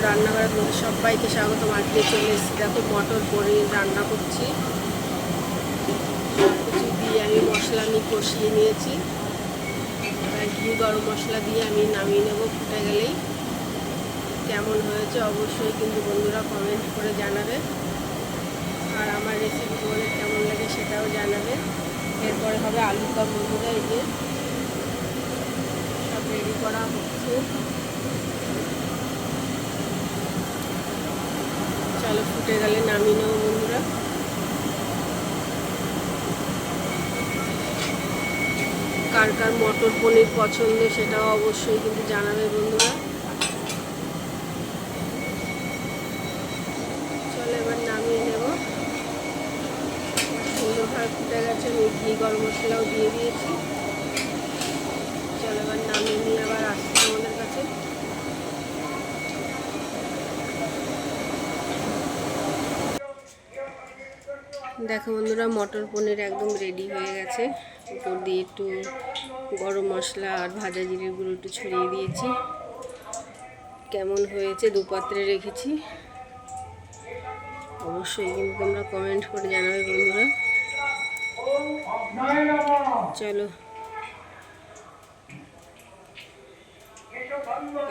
রান্নাঘরে তোমাদের সবাইকে স্বাগত। মাটিতে চলে এসেছি। দেখো মটর পনির রান্না করছি। সবকিছু দিয়ে আমি মশলা কষিয়ে নিয়েছি। এবার ঘি গরম মশলা দিয়ে আমি নামিয়ে নেবো। ফুটে গেলেই কেমন হয়েছে অবশ্যই কিন্তু বন্ধুরা কমেন্ট করে জানাবে, আর আমার রেসিপি তোমাদের কেমন লাগে সেটাও জানাবে। এরপরে হবে আলু কাপ। বন্ধুরা এই যে সব রেডি করা হচ্ছে। চলো ফুটে গেলে নামিয়ে নেবো বন্ধুরা। কার কার মটর পনির পছন্দ সেটাও অবশ্যই কিন্তু জানাবে বন্ধুরা। চলো এবার নামিয়ে নেব। সুন্দরভাবে ফুটে গেছে। আমি ঘি গরম মশলাও দিয়ে দিয়েছি। চলো এবার নামিয়ে নিয়ে আবার আসছি আমাদের কাছে। দেখো বন্ধুরা মটর পনির একদম রেডি হয়ে গেছে। উপর দিয়ে একটু গরম মশলা আর ভাজা জিরের গুঁড়ো একটু ছড়িয়ে দিয়েছি। কেমন হয়েছে দুপাত্রে রেখেছি, অবশ্যই কিন্তু তোমরা কমেন্ট করে জানাবে বন্ধুরা। চলো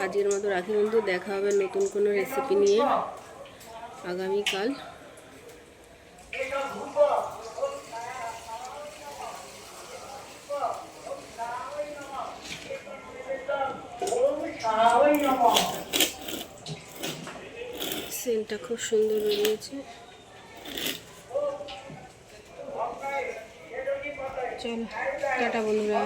আজকের মতো রাখি বন্ধু, দেখা হবে নতুন কোনো রেসিপি নিয়ে আগামীকাল। সেন্টটা খুব সুন্দর বেরিয়েছে। চলো টাটা বন্ধুরা।